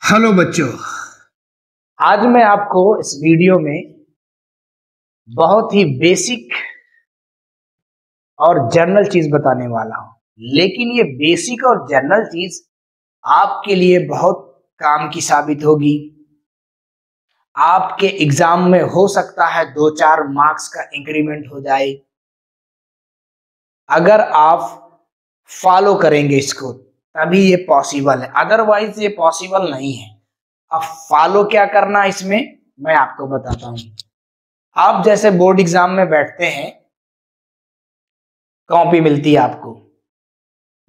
Hello बच्चों, आज मैं आपको इस वीडियो में बहुत ही बेसिक और जनरल चीज बताने वाला हूं। लेकिन ये बेसिक और जनरल चीज आपके लिए बहुत काम की साबित होगी। आपके एग्जाम में हो सकता है 2-4 मार्क्स का इंक्रीमेंट हो जाए अगर आप फॉलो करेंगे इसको, तभी ये पॉसिबल है, अदरवाइज ये पॉसिबल नहीं है। अब फॉलो क्या करना है इसमें मैं आपको बताता हूं। आप जैसे बोर्ड एग्जाम में बैठते हैं, कॉपी मिलती है आपको।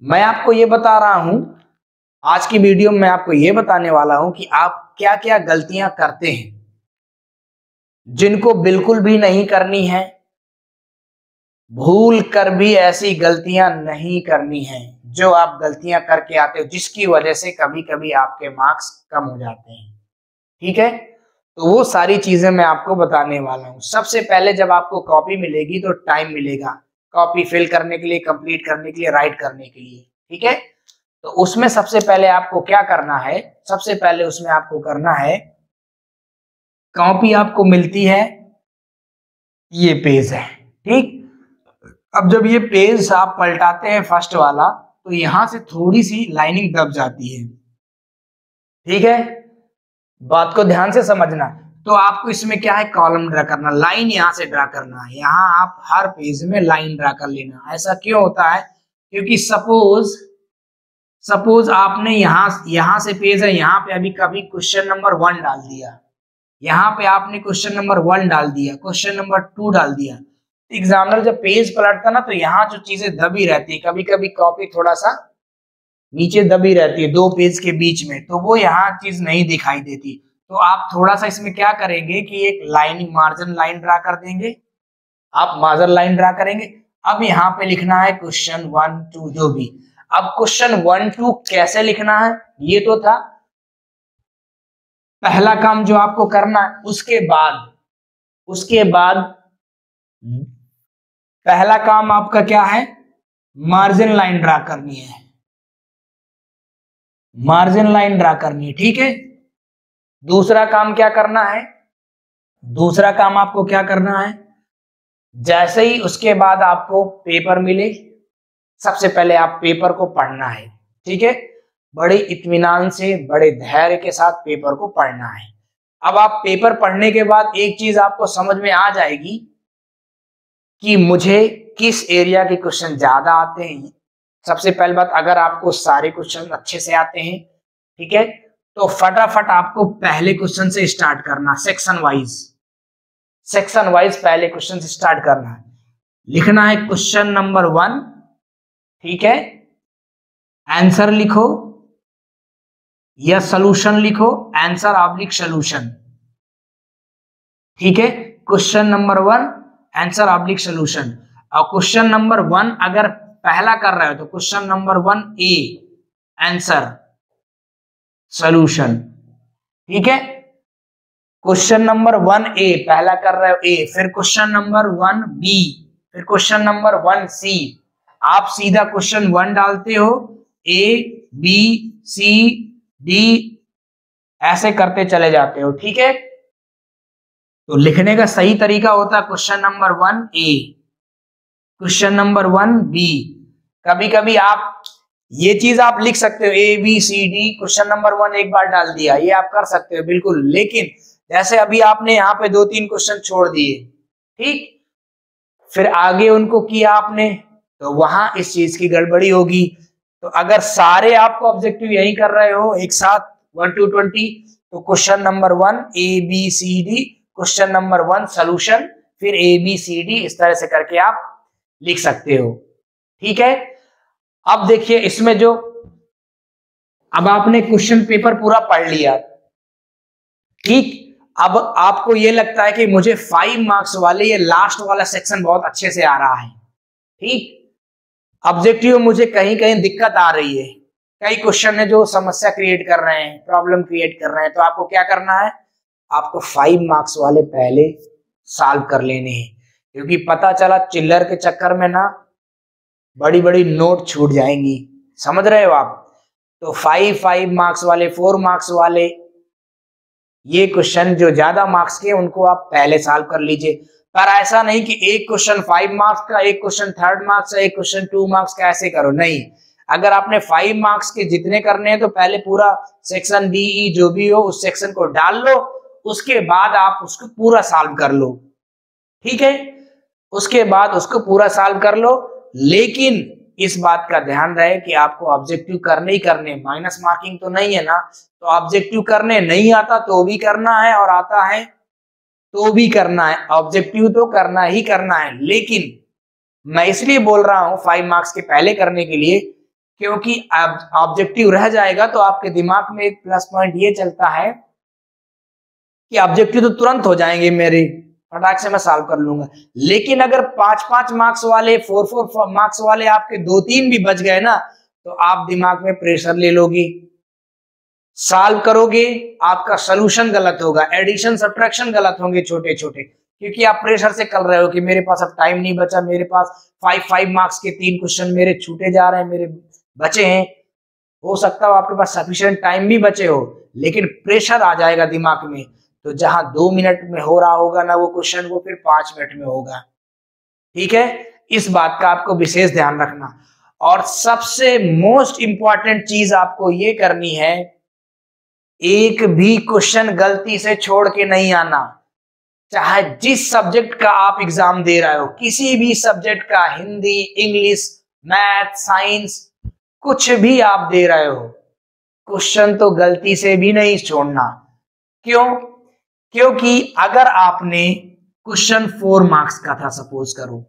मैं आपको ये बता रहा हूं, आज की वीडियो में मैं आपको ये बताने वाला हूं कि आप क्या क्या गलतियां करते हैं जिनको बिल्कुल भी नहीं करनी है। भूल कर भी ऐसी गलतियां नहीं करनी है जो आप गलतियां करके आते हो, जिसकी वजह से कभी कभी आपके मार्क्स कम हो जाते हैं। ठीक है, तो वो सारी चीजें मैं आपको बताने वाला हूं। सबसे पहले जब आपको कॉपी मिलेगी तो टाइम मिलेगा कॉपी फिल करने के लिए, कंप्लीट करने के लिए, राइट करने के लिए। ठीक है, तो उसमें सबसे पहले आपको क्या करना है, सबसे पहले उसमें आपको करना है, कॉपी आपको मिलती है, ये पेज है। ठीक, अब जब ये पेज आप पलटाते हैं फर्स्ट वाला, तो यहां से थोड़ी सी लाइनिंग दब जाती है। ठीक है, बात को ध्यान से समझना। तो आपको इसमें क्या है, कॉलम ड्रा करना, लाइन यहां से ड्रा करना है। यहां आप हर पेज में लाइन ड्रा कर लेना। ऐसा क्यों होता है, क्योंकि सपोज आपने यहां से पेज है, यहां पे अभी कभी क्वेश्चन नंबर 1 डाल दिया, यहाँ पे आपने क्वेश्चन नंबर 1 डाल दिया, क्वेश्चन नंबर 2 डाल दिया। एग्जामिनर जब पेज पलटता ना, तो यहाँ जो चीजें दबी रहती है, कभी कभी कॉपी थोड़ा सा नीचे दबी रहती है 2 पेज के बीच में, तो वो यहाँ चीज नहीं दिखाई देती। तो आप थोड़ा सा इसमें क्या करेंगे कि एक लाइन, मार्जिन लाइन ड्रा कर देंगे। आप मार्जिन लाइन ड्रा करेंगे। अब यहाँ पे लिखना है क्वेश्चन 1, 2 जो भी। अब क्वेश्चन 1, 2 कैसे लिखना है, ये तो था पहला काम जो आपको करना है। उसके बाद पहला काम आपका क्या है, मार्जिन लाइन ड्रा करनी है। मार्जिन लाइन ड्रा करनी है, ठीक है। दूसरा काम क्या करना है, दूसरा काम आपको क्या करना है, जैसे ही उसके बाद आपको पेपर मिले, सबसे पहले आप पेपर को पढ़ना है। ठीक है, बड़े इत्मीनान से, बड़े धैर्य के साथ पेपर को पढ़ना है। अब आप पेपर पढ़ने के बाद एक चीज आपको समझ में आ जाएगी कि मुझे किस एरिया के क्वेश्चन ज्यादा आते हैं। सबसे पहली बात, अगर आपको सारे क्वेश्चन अच्छे से आते हैं, ठीक है, तो फटाफट आपको पहले क्वेश्चन से स्टार्ट करना, सेक्शन वाइज पहले क्वेश्चन से स्टार्ट करना है। लिखना है क्वेश्चन नंबर 1, ठीक है, आंसर लिखो या सॉल्यूशन लिखो, आंसर ऑब्लिक सॉल्यूशन। ठीक है, question number 1 answer oblique solution. और क्वेश्चन नंबर 1 अगर पहला कर रहे हो तो question number 1 A answer solution. ठीक है, क्वेश्चन नंबर 1 ए पहला कर रहे हो ए, फिर क्वेश्चन नंबर 1 बी, फिर क्वेश्चन नंबर 1 सी। आप सीधा क्वेश्चन 1 डालते हो, ए बी सी डी ऐसे करते चले जाते हो। ठीक है, तो लिखने का सही तरीका होता है question number 1 A, question number 1 B. कभी कभी आप ये चीज आप लिख सकते हो, A B C D, question number 1 एक बार डाल दिया, ये आप कर सकते हो बिल्कुल। लेकिन जैसे अभी आपने यहाँ पे 2-3 क्वेश्चन छोड़ दिए, ठीक, फिर आगे उनको किया आपने, तो वहां इस चीज की गड़बड़ी होगी। तो अगर सारे आपको ऑब्जेक्टिव यही कर रहे हो एक साथ 1 to 20, तो question number 1 A B C D, question number 1 solution, फिर ए बी सी डी, इस तरह से करके आप लिख सकते हो। ठीक है, अब देखिए इसमें जो, अब आपने क्वेश्चन पेपर पूरा पढ़ लिया, ठीक, अब आपको ये लगता है कि मुझे 5 मार्क्स वाले ये लास्ट वाला सेक्शन बहुत अच्छे से आ रहा है, ठीक, ऑब्जेक्टिव मुझे कहीं कहीं दिक्कत आ रही है, कई क्वेश्चन है जो समस्या क्रिएट कर रहे हैं, प्रॉब्लम क्रिएट कर रहे हैं, तो आपको क्या करना है, आपको 5 मार्क्स वाले पहले सॉल्व कर लेने हैं। क्योंकि पता चला चिल्लर के चक्कर में ना बड़ी बड़ी नोट छूट जाएंगी, समझ रहे हो आप। तो 5 मार्क्स वाले, 4 मार्क्स वाले, ये क्वेश्चन जो ज्यादा मार्क्स के उनको आप पहले सॉल्व कर लीजिए। पर ऐसा नहीं कि एक क्वेश्चन 5 मार्क्स का, एक क्वेश्चन 3 मार्क्स का, एक क्वेश्चन 2 मार्क्स का, ऐसे करो नहीं। अगर आपने 5 मार्क्स के जितने करने हैं तो पहले पूरा सेक्शन डी ई जो भी हो उस सेक्शन को डाल लो, उसके बाद आप उसको पूरा सॉल्व कर लो, ठीक है। उसके बाद उसको पूरा सॉल्व कर लो, लेकिन इस बात का ध्यान रहे कि आपको ऑब्जेक्टिव करने ही करने, माइनस मार्किंग तो नहीं है ना। तो ऑब्जेक्टिव करने नहीं आता तो भी करना है, और आता है तो भी करना है। ऑब्जेक्टिव तो करना ही करना है, लेकिन मैं इसलिए बोल रहा हूं 5 मार्क्स के पहले करने के लिए, क्योंकि ऑब्जेक्टिव रह जाएगा तो आपके दिमाग में एक प्लस पॉइंट ये चलता है कि ऑब्जेक्टिव तो तुरंत हो जाएंगे मेरे, फटाक से मैं सॉल्व कर लूंगा। लेकिन अगर 5 मार्क्स वाले, 4 मार्क्स वाले आपके 2-3 भी बच गए ना, तो आप दिमाग में प्रेशर ले लोगे, सॉल्व करोगे, आपका सॉल्यूशन गलत होगा, एडिशन सब्ट्रैक्शन गलत होंगे छोटे छोटे, क्योंकि आप प्रेशर से कर रहे हो कि मेरे पास अब टाइम नहीं बचा, मेरे पास 5 मार्क्स के 3 क्वेश्चन मेरे छूटे जा रहे हैं, मेरे बचे हैं। हो सकता है आपके पास सफिशिएंट टाइम भी बचे हो, लेकिन प्रेशर आ जाएगा दिमाग में, तो जहां 2 मिनट में हो रहा होगा ना वो क्वेश्चन, वो फिर 5 मिनट में होगा, ठीक है। इस बात का आपको विशेष ध्यान रखना। और सबसे मोस्ट इंपॉर्टेंट चीज आपको ये करनी है, एक भी क्वेश्चन गलती से छोड़ के नहीं आना। चाहे जिस सब्जेक्ट का आप एग्जाम दे रहे हो, किसी भी सब्जेक्ट का, हिंदी, इंग्लिश, मैथ, साइंस, कुछ भी आप दे रहे हो, क्वेश्चन तो गलती से भी नहीं छोड़ना। क्यों? क्योंकि अगर आपने क्वेश्चन 4 मार्क्स का था सपोज करो,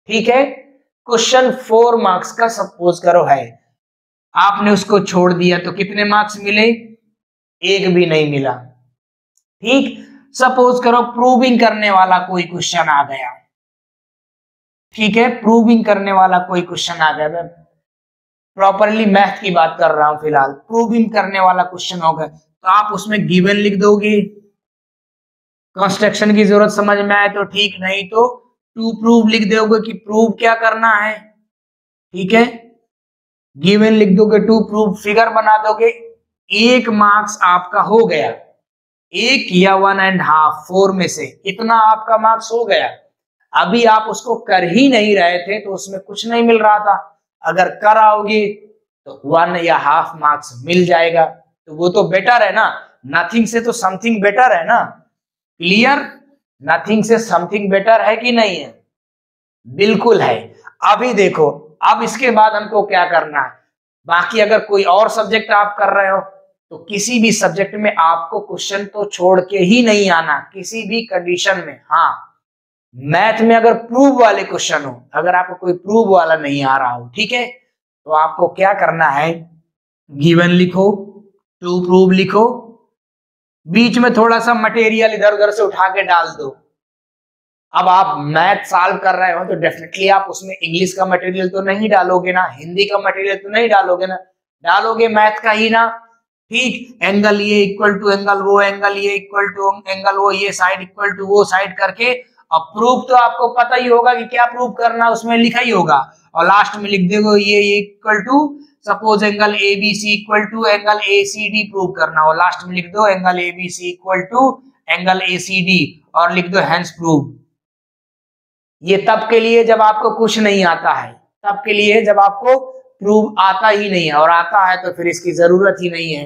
ठीक है, क्वेश्चन 4 मार्क्स का सपोज करो है, आपने उसको छोड़ दिया तो कितने मार्क्स मिले? एक भी नहीं मिला, ठीक। सपोज करो प्रूविंग करने वाला कोई क्वेश्चन आ गया, ठीक है, प्रूविंग करने वाला कोई क्वेश्चन आ गया, मैं प्रॉपरली मैथ की बात कर रहा हूं फिलहाल, प्रूविंग करने वाला क्वेश्चन हो गया, तो आप उसमें गिवन लिख दोगे, कंस्ट्रक्शन की जरूरत समझ में आए तो ठीक, नहीं तो टू प्रूव लिख दोगे कि प्रूव क्या करना है, ठीक है। गिवन लिख दोगे, टू प्रूव, फिगर बना दोगे, 1 मार्क्स आपका हो गया, 1 या 1.5, 4 में से इतना आपका मार्क्स हो गया। अभी आप उसको कर ही नहीं रहे थे तो उसमें कुछ नहीं मिल रहा था, अगर कर आओगे तो 1.5 मार्क्स मिल जाएगा, तो वो तो बेटर है ना, नथिंग से तो समथिंग बेटर है ना। क्लियर? नथिंग से समथिंग बेटर है कि नहीं है? बिल्कुल है। अभी देखो, अब इसके बाद हमको क्या करना है, बाकी अगर कोई और सब्जेक्ट आप कर रहे हो तो किसी भी सब्जेक्ट में आपको क्वेश्चन तो छोड़ के ही नहीं आना, किसी भी कंडीशन में। हाँ, मैथ में अगर प्रूव वाले क्वेश्चन हो, अगर आपको कोई प्रूव वाला नहीं आ रहा हो, ठीक है, तो आपको क्या करना है, गिवन लिखो, टू प्रूव लिखो, बीच में थोड़ा सा मटेरियल इधर उधर से उठा के डाल दो। अब आप मैथ सॉल्व कर रहे हो तो डेफिनेटली आप उसमें इंग्लिश का मटेरियल तो नहीं डालोगे ना, हिंदी का मटेरियल तो नहीं डालोगे ना, डालोगे मैथ का ही ना, ठीक। एंगल ये इक्वल टू एंगल वो, एंगल ये इक्वल टू एंगल वो, ये साइड इक्वल टू वो साइड करके, अब प्रूफ तो आपको पता ही होगा कि क्या प्रूफ करना, उसमें लिखा ही होगा, और लास्ट में लिख देगा ये equal to, suppose angle A B C equal to angle A C D prove करना हो, लास्ट में लिख दो angle A B C equal to angle A C D, और लिख दो हेंस प्रूव। ये तब के लिए जब आपको कुछ नहीं आता है, तब के लिए जब आपको प्रूव आता ही नहीं है, और आता है तो फिर इसकी जरूरत ही नहीं है।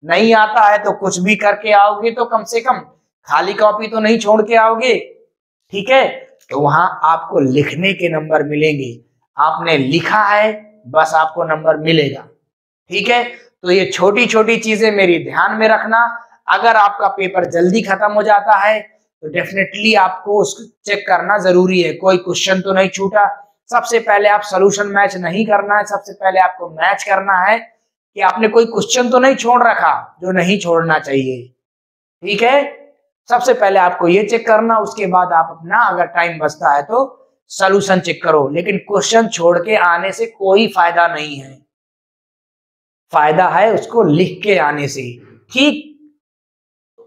नहीं आता है तो कुछ भी करके आओगे तो कम से कम खाली कॉपी तो नहीं छोड़ के आओगे, ठीक है। तो वहां आपको लिखने के नंबर मिलेंगे, आपने लिखा है बस आपको नंबर मिलेगा, ठीक है। तो ये छोटी छोटी चीजें मेरी ध्यान में रखना। अगर आपका पेपर जल्दी खत्म हो जाता है तो डेफिनेटली आपको उसको चेक करना जरूरी है, कोई क्वेश्चन तो नहीं छूटा। सबसे पहले आप सॉल्यूशन मैच नहीं करना है, सबसे पहले आपको मैच करना है कि आपने कोई क्वेश्चन तो नहीं छोड़ रखा जो नहीं छोड़ना चाहिए, ठीक है। सबसे पहले आपको ये चेक करना, उसके बाद आप अपना अगर टाइम बचता है तो सॉल्यूशन चेक करो, लेकिन क्वेश्चन छोड़ के आने से कोई फायदा नहीं है, फायदा है उसको लिख के आने से, ठीक।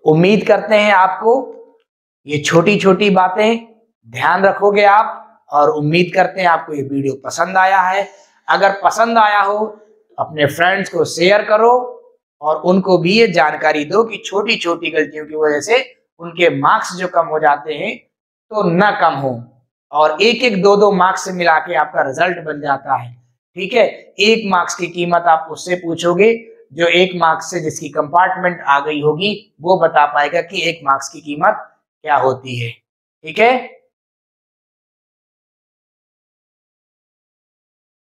उम्मीद करते हैं आपको ये छोटी छोटी बातें ध्यान रखोगे आप, और उम्मीद करते हैं आपको ये वीडियो पसंद आया है। अगर पसंद आया हो अपने फ्रेंड्स को शेयर करो और उनको भी ये जानकारी दो कि छोटी छोटी गलतियों की वजह से उनके मार्क्स जो कम हो जाते हैं तो न कम हो, और एक एक दो दो मार्क्स से मिला के आपका रिजल्ट बन जाता है। ठीक है, 1 मार्क्स की कीमत आप उससे पूछोगे जो 1 मार्क्स से जिसकी कंपार्टमेंट आ गई होगी, वो बता पाएगा कि 1 मार्क्स की कीमत क्या होती है। ठीक है।